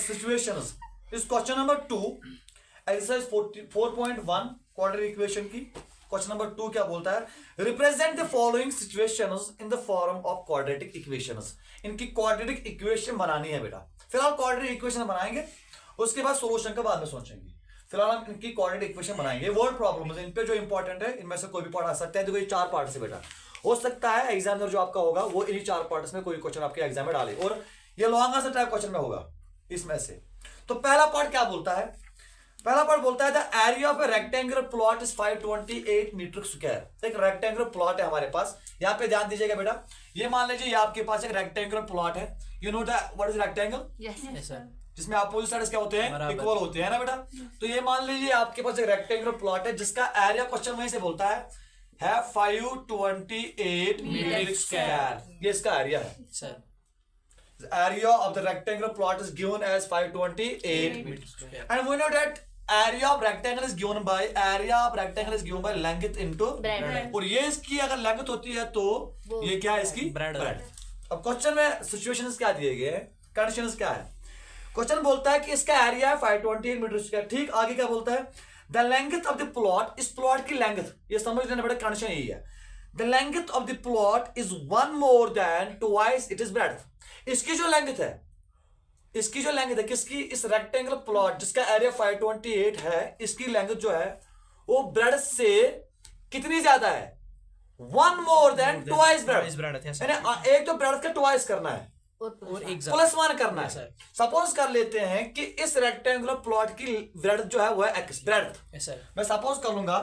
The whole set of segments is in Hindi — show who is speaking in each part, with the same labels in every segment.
Speaker 1: सिचुएशंस इस question number 2 exercise 4.1 quadratic equation की क्वेश्चन नंबर 2 क्या बोलता है, represent the following situations in the form of quadratic equations. इनकी क्वाड्रेटिक इक्वेशन बनानी है बेटा। फिलहाल क्वाड्रेटिक इक्वेशन बनाएंगे, उसके बाद सॉल्यूशन का बाद में सोचेंगे। फिलहाल हम इनकी क्वाड्रेटिक इक्वेशन बनाएंगे। वर्ड प्रॉब्लम इन पे जो इंपॉर्टेंट है, इनमें से कोई भी पार्ट आ सकता है। देखो ये 4 पार्ट से बेटा हो सकता है एग्जामिनर जो आपका होगा वो इन्हीं 4 पार्ट्स में कोई क्वेश्चन आपके एग्जाम में डाले, और ये लॉन्ग आंसर टाइप क्वेश्चन में होगा इसमें से। तो पहला पार्ट क्या बोलता है, पहला पार्ट बोलता है the area of a rectangular plot is 528 metre square. एक रेक्टेंगुलर प्लॉट है हमारे पास, यहाँ पे ध्यान दीजिएगा बेटा। ये मान लीजिए ये आपके पास एक रेक्टेंगुलर प्लॉट है। You know what is rectangle?
Speaker 2: Yes sir.
Speaker 1: जिसमें अपोजिट साइड्स क्या होते हैं, इक्वल होते हैं ना बेटा। तो ये मान लीजिए आपके पास एक रेक्टेंगुलर प्लॉट है जिसका एरिया क्वेश्चन वहीं से बोलता है 528 मीटर स्क्वायर। ये इसका एरिया है
Speaker 2: sir.
Speaker 1: The area of the rectangular plot is given as 528 meters. And we know that area of rectangle is given by length into breadth. और ये इसकी अगर length होती है तो ये क्या है इसकी breadth। अब क्वेश्चन में सिचुएशंस क्या दिए गए हैं, कंडीशंस क्या है। क्वेश्चन बोलता है कि इसका एरिया है 528 मीटर स्क्वायर। ठीक, आगे क्या बोलता है, the length of the plot, इस प्लॉट की लेंथ, ये समझ लेना बेटा, कंडीशन यही है। The length of the plot is 1 more than twice its breadth। इसकी जो लेंथ है, इसकी जो लेंथ है किसकी, इस रेक्टेंगुलर प्लॉट जिसका एरिया 528 है, इसकी लेंथ जो है वो ब्रेड से कितनी ज्यादा है, 1 more than twice breadth। यानी एक तो ब्रेड का ट्वाइस करना है
Speaker 2: और एक
Speaker 1: +1 करना है। सपोज कर लेते हैं कि इस रेक्टेंगुलर प्लॉट की ब्रेड जो है वो है x ब्रेड। मैं सपोज कर लूंगा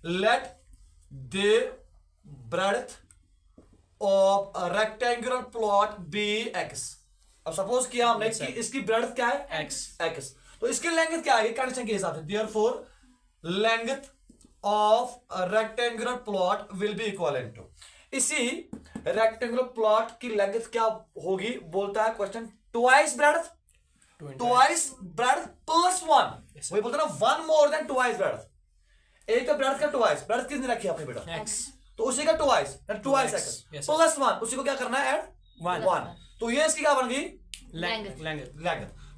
Speaker 1: let the breadth of rectangular plot be x। अब सपोज किया हमने कि इसकी ब्रेड्थ क्या है x। तो इसकी लेंथ क्या है कंडीशन के हिसाब से, therefore length of rectangular plot will be equivalent to, इसी रेक्टेंगुलर प्लॉट की लेंथ क्या होगी, बोलता है क्वेश्चन ट्वाइस ब्रेड्थ +1। वही बोलता है ना 1 more than twice ब्रेड्थ। एक तो ब्रेड्थ का ट्वाइस, ब्रेड्थ कितनी रखी है आपने बेटा x, तो उसी का ट्वाइस x +1, उसी को क्या करना है ऐड 1। तो ये इसकी क्या बन गई लेंथ।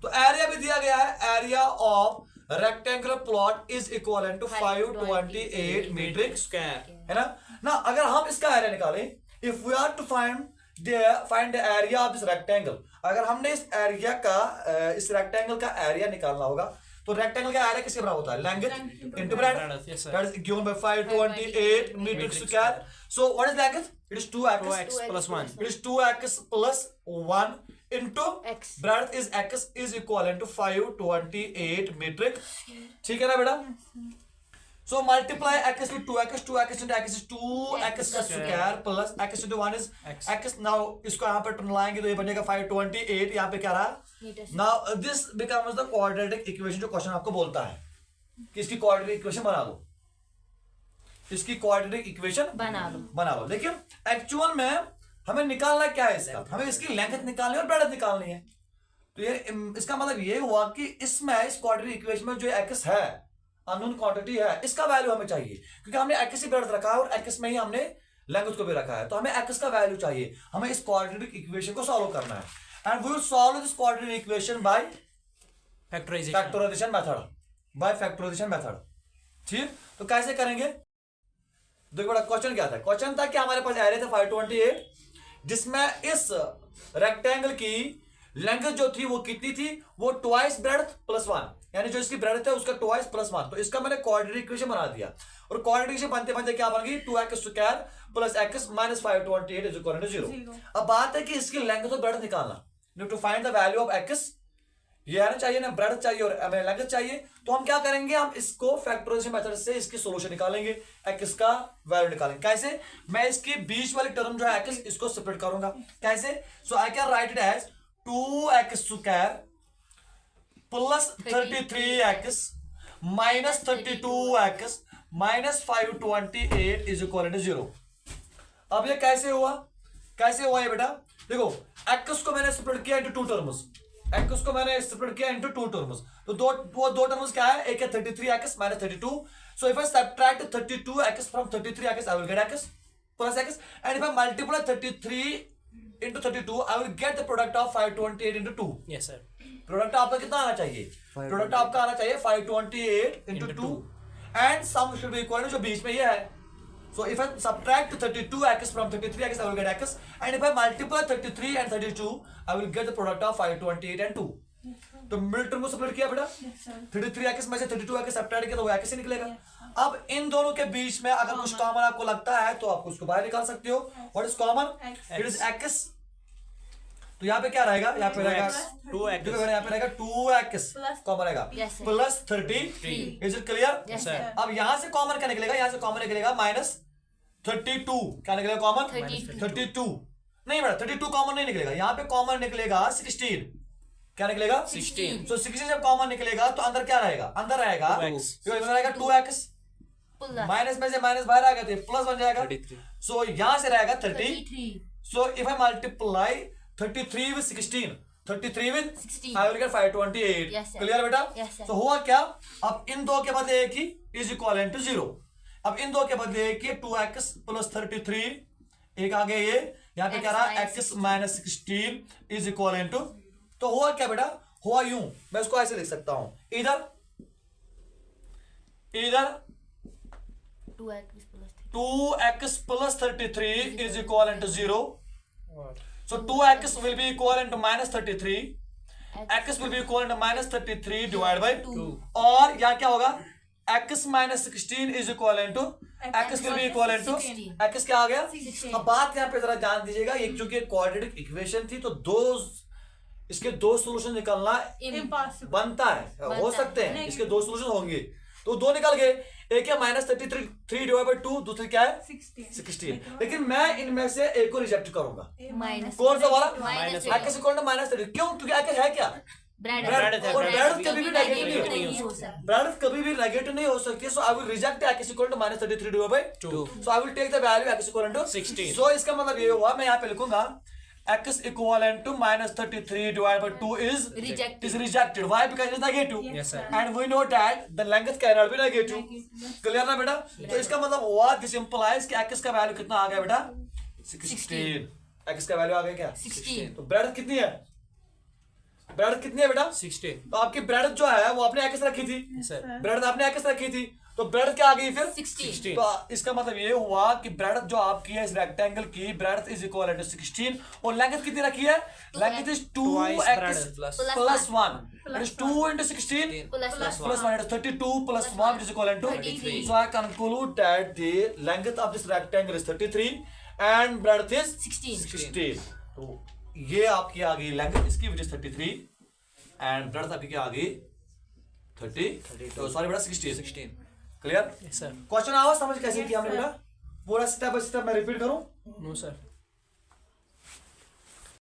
Speaker 1: तो एरिया भी दिया गया है, area of rectangular plot is equivalent to 528 metre square, है ना। अगर हम इसका एरिया निकालें, if we are to find the area of this rectangle, अगर हमने इस एरिया का इस रेक्टेंगल का एरिया निकालना होगा, तो रेक्टेंगल का एरिया किसके बराबर होता है, length into breadth, that is given by 528 metre square. So what is length, it is 2x +1, it is 2x +1 into breadth is x is equivalent to 528 metre. ठीक है ना बेटा। So multiply x with 2x into x is 2x का square plus x into 1 is x। now इसको यहाँ पर लाएंगे तो ये बनेगा 528, यहाँ पे क्या रहा। now this becomes the quadratic equation जो क्वेश्चन आपको बोलता है कि इसकी quadratic equation बना लो, इसकी quadratic equation बना लो। लेकिन एक्चुअल में हमें निकालना क्या है इसका, हमें इसकी लेंथ निकालनी है और ब्रेड्थ निकालनी है। तो ये इसका मतलब ये हुआ कि इसमें इस क्वाड्रेटिक इक्वेशन में जो x है, अननोन क्वांटिटी है, इसका वैल्यू हमें चाहिए, क्योंकि हमने x ही ब्रेड्थ रखा है और x में ही हमने लेंथ को भी रखा है, तो हमें x का वैल्यू चाहिए। हमें इस क्वाड्रेटिक इक्वेशन को सॉल्व करना है and we will solve this quadratic equation by factorisation method. ठीक, तो कैसे करेंगे, देखो बड़ा क्वेश्चन क्या था, क्वेश्चन था कि हमारे पास एरिया था 528 जिसमें इस रेक्टेंगल की लेंथ जो थी वो कितनी थी, वो ट्वाइस ब्रेड्थ +1, यानी जो इसकी ब्रेड्थ है उसका ट्वाइस +1। तो इसका मैंने क्वाड्रेटिक इक्वेशन बना दिया और क्वाड्रेटिक इक्वेशन बनते बनते क्या बन गई, 2x square plus x minus 528 is equal to 0। अब बात है कि इसकी लेंथ तो ब्रेड्थ निकालना, need to find the value of x। ये आना चाहिए ना, ब्रेड्थ चाहिए और हमें लेंथ चाहिए। तो हम क्या करेंगे, हम इसको फैक्टराइजेशन मेथड से इसकी सॉल्यूशन निकालेंगे, x का वैल्यू निकालेंगे। कैसे, मैं इसकी बीच वाली टर्म जो है x, इसको सेपरेट करूंगा। कैसे, so I can write it as 2x square plus 33x minus 32x minus 528 is equal to 0। अब ये कैसे हुआ ये बेटा, देखो x को मैंने सेपरेट किया इनटू 2 टर्म्स, x को मैंने सेपरेट किया इनटू 2 टर्म्स। तो वो दो टर्म्स क्या है, एक है 33x minus 32। So if I subtract 32x from 33x I will get x plus x, and if I multiply 33 into 32 I will get the product of 528 into 2।
Speaker 2: yes sir।
Speaker 1: Product आपका कितना आना चाहिए? प्रोडक्ट आपका आना चाहिए 528 into 2 and sum should be equal to जो बीच में ये है. So if I subtract 32x from 33x, I will get x, and if I multiply 33 and 32, I will get the product of 528 and 2. तो मिडिल टर्म को सब्ट्रैक्ट किया बेटा, 33x में से 32x सब्ट्रैक्ट किया तो वो x ही निकलेगा. अब इन दोनों के बीच में अगर कुछ कॉमन आपको लगता है तो आप उसको बाहर निकाल सकते हो. What is common? It is x. तो यहाँ पे क्या रहेगा? यहाँ पे रहेगा 2x. यहाँ पे रहेगा 2x कॉमन रहेगा प्लस 33. Is it clear? अब यहाँ से कॉमन क्या निकलेगा? यहाँ से कॉमन निकलेगा -32. क्या निकलेगा कॉमन? 32 नहीं बेटा, 32 कॉमन नहीं निकलेगा. यहाँ पे कॉमन निकलेगा 16. क्या निकलेगा? 16. तो 16 जब कॉमन निकलेगा तो अंदर क्या रहेगा? अंदर रहेगा 2x. माइनस में से माइनस बाहर आ गया तो प्लस बन जाएगा. सो यहाँ से रहेगा 33. So if I multiply 33 with 16, 33 with 16, I will get 528. Clear बेटा? तो हुआ क्या? अब इन दो के बदले एक ही इज इक्वल टू 0. अब इन दो के बदले एक ही 2x प्लस 33, एक आगे ये यहाँ पे क्या रहा? x minus 16 is equal to. तो हुआ क्या बेटा? हुआ यूं, मैं उसको ऐसे लिख सकता हूं, इधर 2x plus 33 is equivalent to 0. So 2x will be equivalent to -33. x will be equivalent to -33 divided by 2. और यहाँ क्या होगा? x minus 16 is equivalent to x will be equivalent to x क्या आ गया? अब बात यहाँ पे जरा जान दीजिएगा, एक चूंकि क्वाड्रेटिक इक्वेशन थी तो इसके दो सोल्यूशन निकलना बनता है. हो सकते हैं इसके दो सोल्यूशन होंगे तो दो निकल गए. एक है -33 डिवाइड बाय 2, दूसरी क्या है? 16. लेकिन मैं इनमें से एक को रिजेक्ट करूंगा. कौन सा वाला? x equal to -30. क्यों? क्योंकि x है क्या? ब्रैड कभी भी नेगेटिव नहीं हो सकती. So I will reject x equal to -33 divide by 2. So I will take the value x equal to 16. So इसका मतलब ये हुआ, मैं यहाँ पे लिखूंगा x equivalent to -33 divided by 2 is rejected. Why? Because it is negative.
Speaker 2: Yes, sir.
Speaker 1: And we know that the length cannot be negative. Clear ना बेटा? तो इसका मतलब हुआ, this implies कि x का वैल्यू कितना आ गया बेटा? 16. x का वैल्यू आ गया क्या? 16. तो ब्रेड कितनी है? ब्रेड कितनी है बेटा? 16. तो आपकी ब्रेड जो है वो आपने x रखी थी. ब्रेड आपने x रखी थी तो ब्रेड क्या आ गई फिर? 16. तो इसका मतलब ये हुआ कि ब्रेड जो आपकी है इस रेक्टेंगल की, ब्रेड इज इक्वल टू 16 और लेंथ कितनी रखी है? Length is 2x plus 1. It is 2 into 16 plus 1. It is 32 plus 1 which is equal to 33. So I conclude that the length of this rectangle is 33 and breadth is 16. तो ये आपकी आ गई लेंथ इसकी which is 33 and breadth आपकी क्या आ गई? 30. तो सॉरी बेटा 16. क्लियर?
Speaker 2: Yes, sir.
Speaker 1: क्वेश्चन आवाज समझ कैसे किया हमने बेटा? पूरा स्टेप बाय स्टेप मैं रिपीट करूं?
Speaker 2: No, sir.